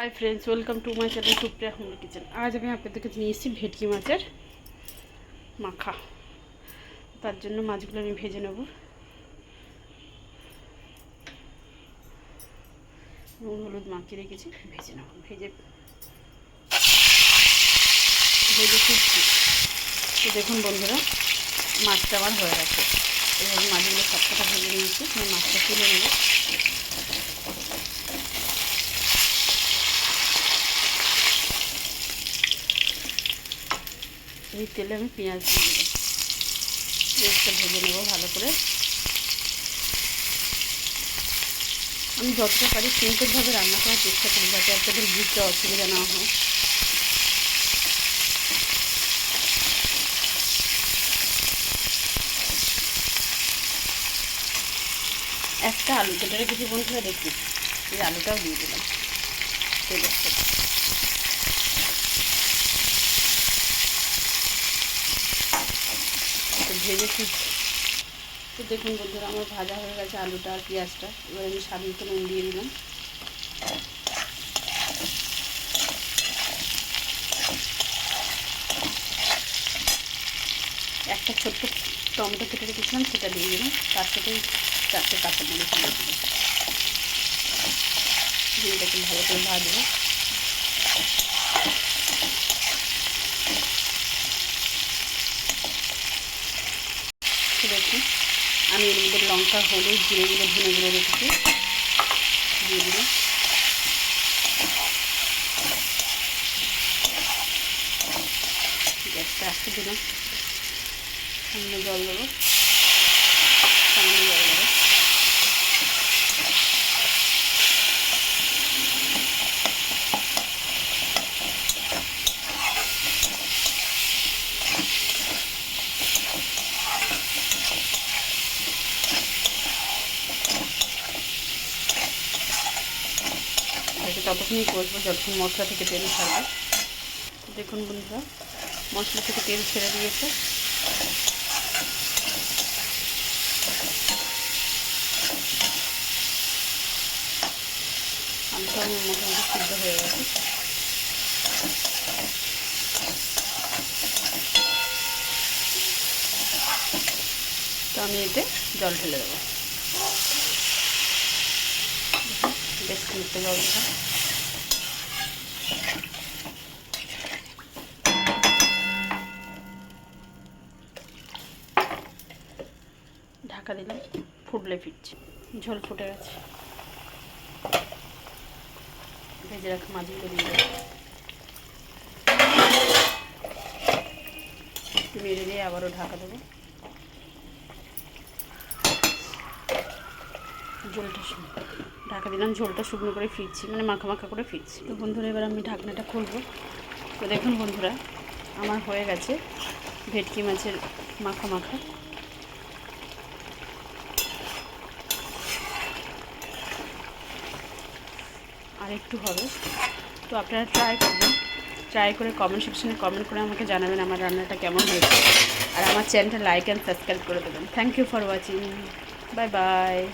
Hi friends, welcome to my channel Supriya home kitchen. आज আমি আপনাদেরকে নিয়ে এসেছি ভেটকি মাছের মাখা। তার জন্য মাছগুলো আমি ভেজে নেব। নুন হলুদ মাখিয়ে রেখেছি, ভেজে নেব। ভেজে তুলছি। তো দেখুন বন্ধুরা, মাছটা আমার হয়ে গেছে। এভাবে মাছগুলো সবকটা ভেজে নিয়েছি। আমি মাছটা তুলে নেব। এই তেলে আমি পেঁয়াজ দিয়ে দেবো। পেঁয়াজটা ভেজে নেবো ভালো করে। আমি যতটা পারি সিম্পলভাবে রান্না করার চেষ্টা করি, যাতে আপনাদের বুঝতে অসুবিধা না হয়। একটা আলু কেটে রেখেছি বন্ধুরা, দেখি এই আলুটাও দিয়ে দিলাম তেলের সাথে। ভেজে তুলছি। তো দেখুন বন্ধুরা, আমার ভাজা হয়ে গেছে আলুটা আর পেঁয়াজটা। এবার আমি স্বাদ মতো নুন দিয়ে দিলাম। একটা ছোট্ট টমেটো কেটে রেখেছিলাম, সেটা দিয়ে দিলাম। তার সাথে 4টে কাঁচামরিচ দিয়ে দিলাম। দিয়ে এটাকে ভালো করে ভাজবো। দেখুন, আমি এর মধ্যে লঙ্কা, হলুদ, জিরে গুঁড়ো, ধনে গুঁড়ো রেখেছি, দিয়ে দিলাম। গ্যাসটা আসতে দিলাম। সামনে জল দেবো, সামনে জল দেবো। এটাকে ততক্ষণই কষবো যতক্ষণ মশলা থেকে তেল ছাড়বে। দেখুন বন্ধুরা, মশলা থেকে তেল ছেড়ে দিয়েছে। আলুটা আমার মোটামুটি সিদ্ধ হয়ে গেছে। তো আমি এতে জল ঢেলে দেবো। বেশ খানিকটা জল দেবো। ঢাকা দিলাম, ফুটলে ফিরছি। ঝোল ফুটে গেছে। ভেজে রাখা মাছগুলো দিয়ে দেবো। মেরে দিয়ে আবারও ঢাকা দেবো। ঝোলটা ঢাকা দিলাম, ঝোলটা শুকনো করে ফিরছি, মানে মাখা মাখা করে ফিরছি। তো বন্ধুরা, এবার আমি ঢাকনাটা খুলবো। তো দেখুন বন্ধুরা, আমার হয়ে গেছে ভেটকি মাছের মাখা মাখা। আর একটু হবে। তো আপনারা ট্রাই করবেন। ট্রাই করে কমেন্ট সেকশনে কমেন্ট করে আমাকে জানাবেন আমার রান্নাটা কেমন হয়েছে। আর আমার চ্যানেলটা লাইক অ্যান্ড সাবস্ক্রাইব করে দেবেন। Thank you for watching. Bye by.